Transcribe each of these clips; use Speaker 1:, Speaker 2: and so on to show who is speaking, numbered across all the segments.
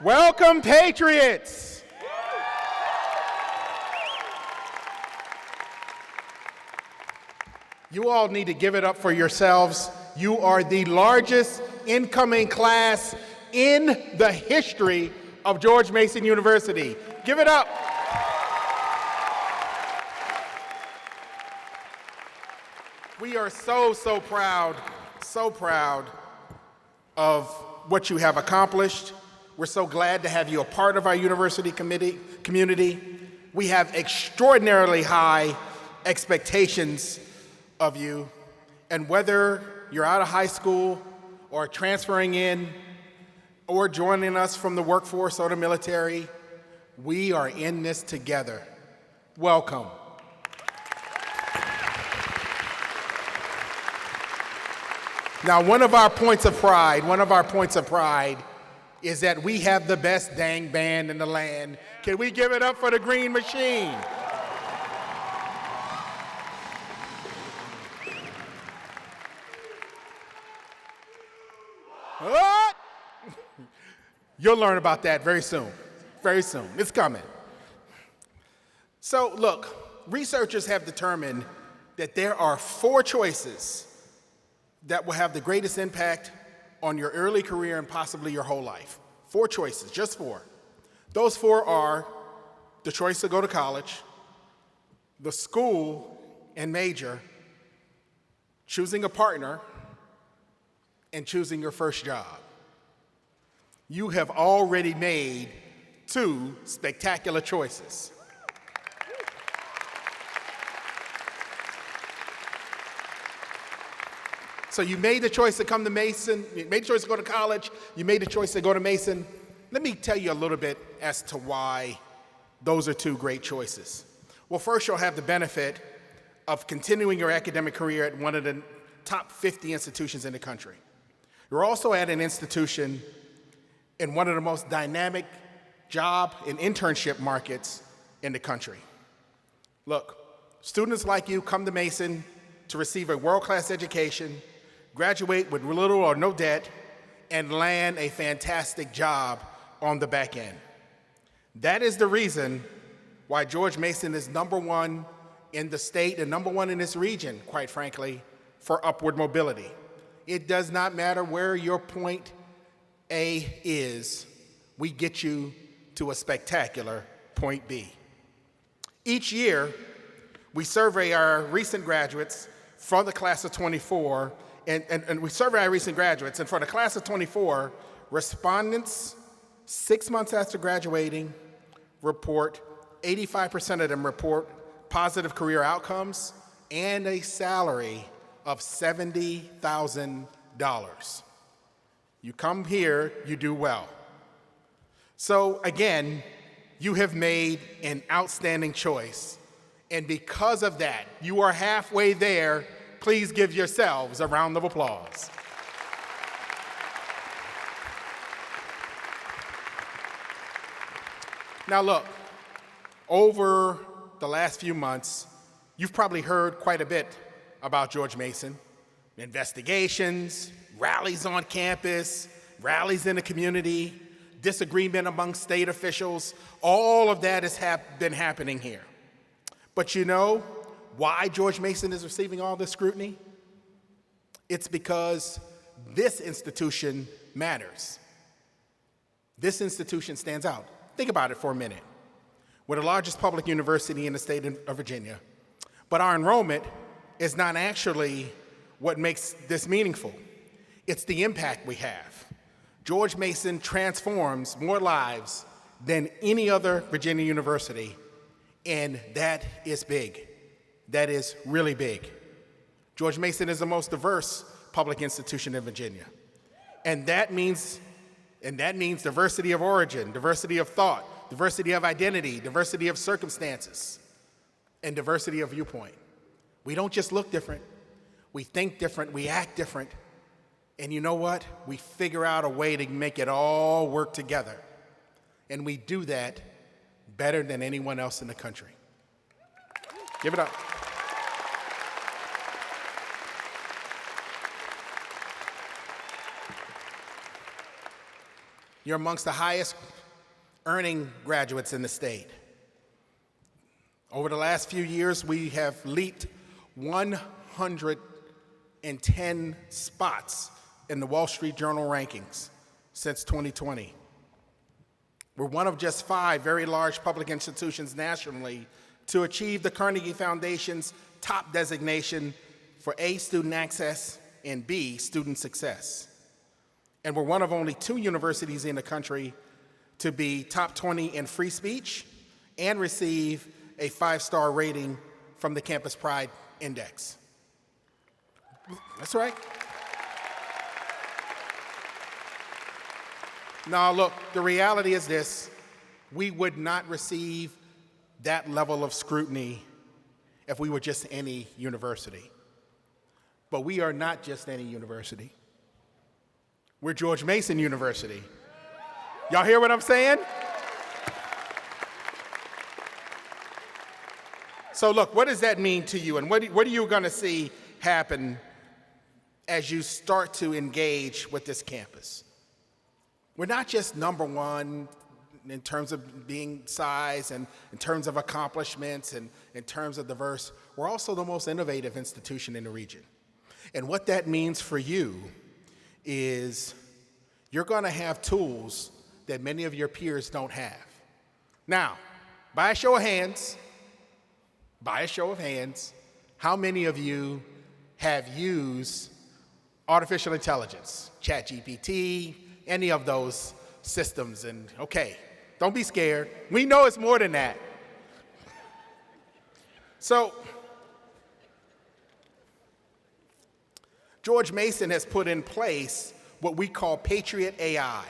Speaker 1: Welcome, Patriots! You all need to give it up for yourselves. You are the largest incoming class in the history of George Mason University. Give it up. We are so proud of what you have accomplished. We're so glad to have you a part of our university community. We have extraordinarily high expectations of you, and whether you're out of high school or transferring in or joining us from the workforce or the military, we are in this together. Welcome. Now, one of our points of pride is that we have the best dang band in the land. Can we give it up for the Green Machine? What? You'll learn about that very soon. Very soon. It's coming. So, look, researchers have determined that there are 4 choices that will have the greatest impact on your early career and possibly your whole life. 4 choices, just 4. Those 4 are the choice to go to college, the school and major, choosing a partner, and choosing your first job. You have already made 2 spectacular choices. So you made the choice to come to Mason, you made the choice to go to college, you made the choice to go to Mason. Let me tell you a little bit as to why those are 2 great choices. Well, first, you'll have the benefit of continuing your academic career at one of the top 50 institutions in the country. You're also at an institution in one of the most dynamic job and internship markets in the country. Look, students like you come to Mason to receive a world-class education, graduate with little or no debt, and land a fantastic job on the back end. That is the reason why George Mason is #1 in the state and #1 in this region, quite frankly, for upward mobility. It does not matter where your point A is, we get you to a spectacular point B. Each year, we survey our recent graduates from the class of 24, and we survey our recent graduates, and for the class of 24, respondents 6 months after graduating report, 85% of them report positive career outcomes and a salary of $70,000. You come here, you do well. So again, you have made an outstanding choice, and because of that, you are halfway there. Please give yourselves a round of applause. Now look, over the last few months, you've probably heard quite a bit about George Mason. Investigations, rallies on campus, rallies in the community, disagreement among state officials, all of that has been happening here. But you know why George Mason is receiving all this scrutiny? It's because this institution matters. This institution stands out. Think about it for a minute. We're the largest public university in the state of Virginia, but our enrollment is not actually what makes this meaningful. It's the impact we have. George Mason transforms more lives than any other Virginia university, and that is big. That is really big. George Mason is the most diverse public institution in Virginia. And that means diversity of origin, diversity of thought, diversity of identity, diversity of circumstances, and diversity of viewpoint. We don't just look different, we think different, we act different, and you know what? We figure out a way to make it all work together. And we do that better than anyone else in the country. Give it up. You're amongst the highest earning graduates in the state. Over the last few years, we have leaped 110 spots in the Wall Street Journal rankings since 2020. We're one of just 5 very large public institutions nationally to achieve the Carnegie Foundation's top designation for A, student access, and B, student success. And we're one of only 2 universities in the country to be top 20 in free speech and receive a 5-star rating from the Campus Pride Index. That's right. Now, look, the reality is this: we would not receive that level of scrutiny if we were just any university. But we are not just any university. We're George Mason University. Y'all hear what I'm saying? So look, what does that mean to you? And what are you going to see happen as you start to engage with this campus? We're not just number one in terms of being size and in terms of accomplishments and in terms of diverse. We're also the most innovative institution in the region. And what that means for you is you're going to have tools that many of your peers don't have. Now, by a show of hands, how many of you have used artificial intelligence, ChatGPT, any of those systems? And okay, don't be scared. We know it's more than that. So, George Mason has put in place what we call Patriot AI,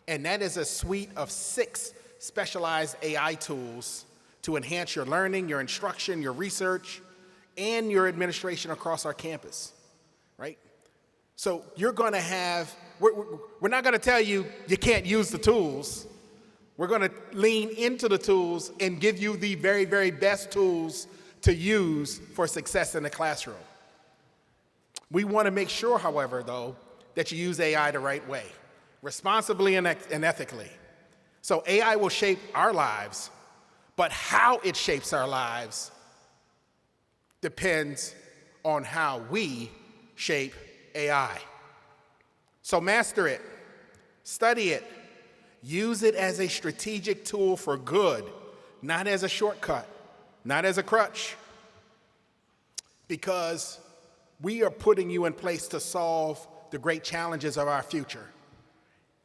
Speaker 1: and that is a suite of 6 specialized AI tools to enhance your learning, your instruction, your research, and your administration across our campus, right? So you're going to have, we're not going to tell you you can't use the tools. We're going to lean into the tools and give you the very, very best tools to use for success in the classroom. We want to make sure, however, though, that you use AI the right way, responsibly and ethically. So AI will shape our lives, but how it shapes our lives depends on how we shape AI. So master it, study it, use it as a strategic tool for good, not as a shortcut, not as a crutch, because we are putting you in place to solve the great challenges of our future.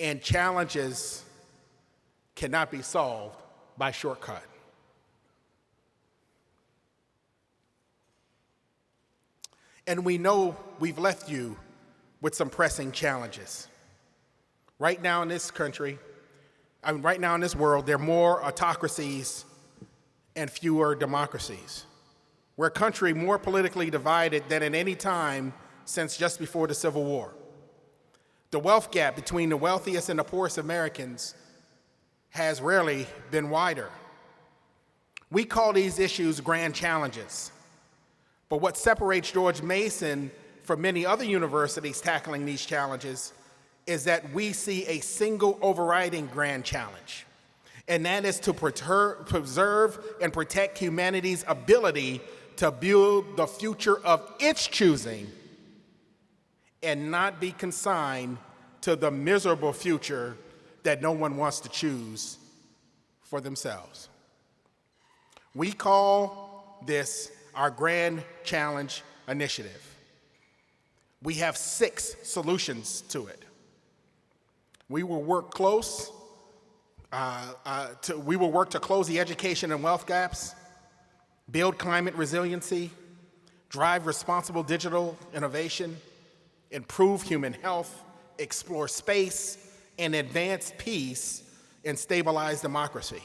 Speaker 1: And challenges cannot be solved by shortcut. And we know we've left you with some pressing challenges. Right now in this country, right now in this world, there are more autocracies and fewer democracies. We're a country more politically divided than at any time since just before the Civil War. The wealth gap between the wealthiest and the poorest Americans has rarely been wider. We call these issues grand challenges. But what separates George Mason from many other universities tackling these challenges is that we see a single overriding grand challenge, and that is to preserve and protect humanity's ability to build the future of its choosing and not be consigned to the miserable future that no one wants to choose for themselves. We call this our Grand Challenge Initiative. We have 6 solutions to it. We will work to close the education and wealth gaps, build climate resiliency, drive responsible digital innovation, improve human health, explore space, and advance peace and stabilize democracy.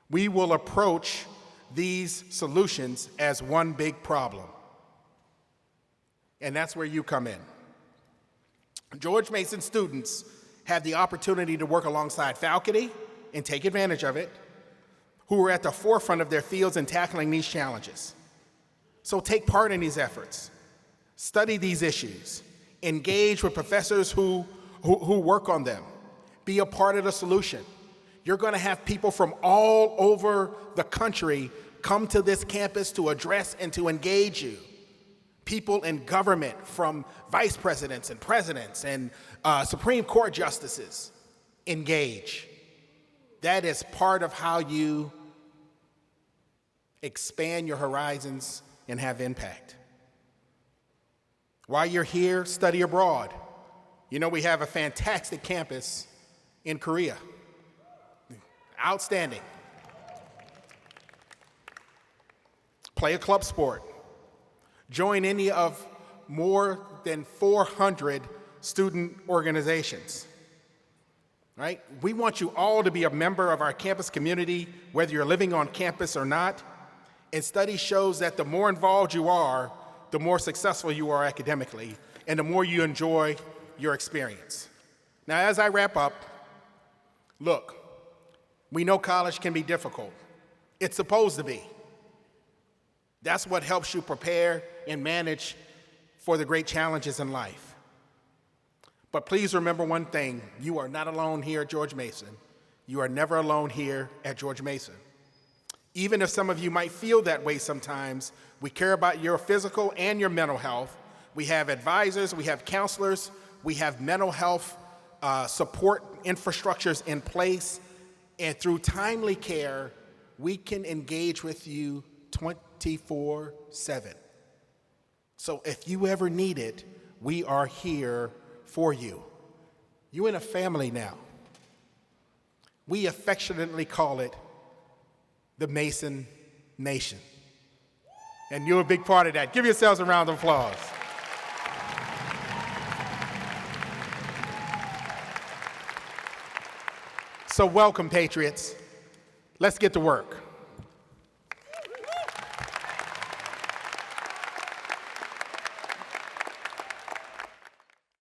Speaker 1: We will approach these solutions as one big problem. And that's where you come in. George Mason students have the opportunity to work alongside faculty and take advantage of it, who are at the forefront of their fields in tackling these challenges. So take part in these efforts, study these issues, engage with professors who work on them, Be a part of the solution. You're going to have people from all over the country come to this campus to address and to engage you. People in government, from vice presidents and presidents and Supreme Court justices, engage. That is part of how you expand your horizons and have impact. While you're here, study abroad. You know, we have a fantastic campus in Korea. Outstanding. Play a club sport. Join any of more than 400 student organizations. Right? We want you all to be a member of our campus community, whether you're living on campus or not. And study shows that the more involved you are, the more successful you are academically, and the more you enjoy your experience. Now, as I wrap up, look, we know college can be difficult. It's supposed to be. That's what helps you prepare and manage for the great challenges in life. But please remember one thing: you are not alone here at George Mason. You are never alone here at George Mason. Even if some of you might feel that way sometimes, we care about your physical and your mental health. We have advisors, we have counselors, we have mental health support infrastructures in place, and through timely care, we can engage with you 24/7. So if you ever need it, we are here for you. You're in a family now. We affectionately call it the Mason Nation. And you're a big part of that. Give yourselves a round of applause. So welcome, Patriots. Let's get to work.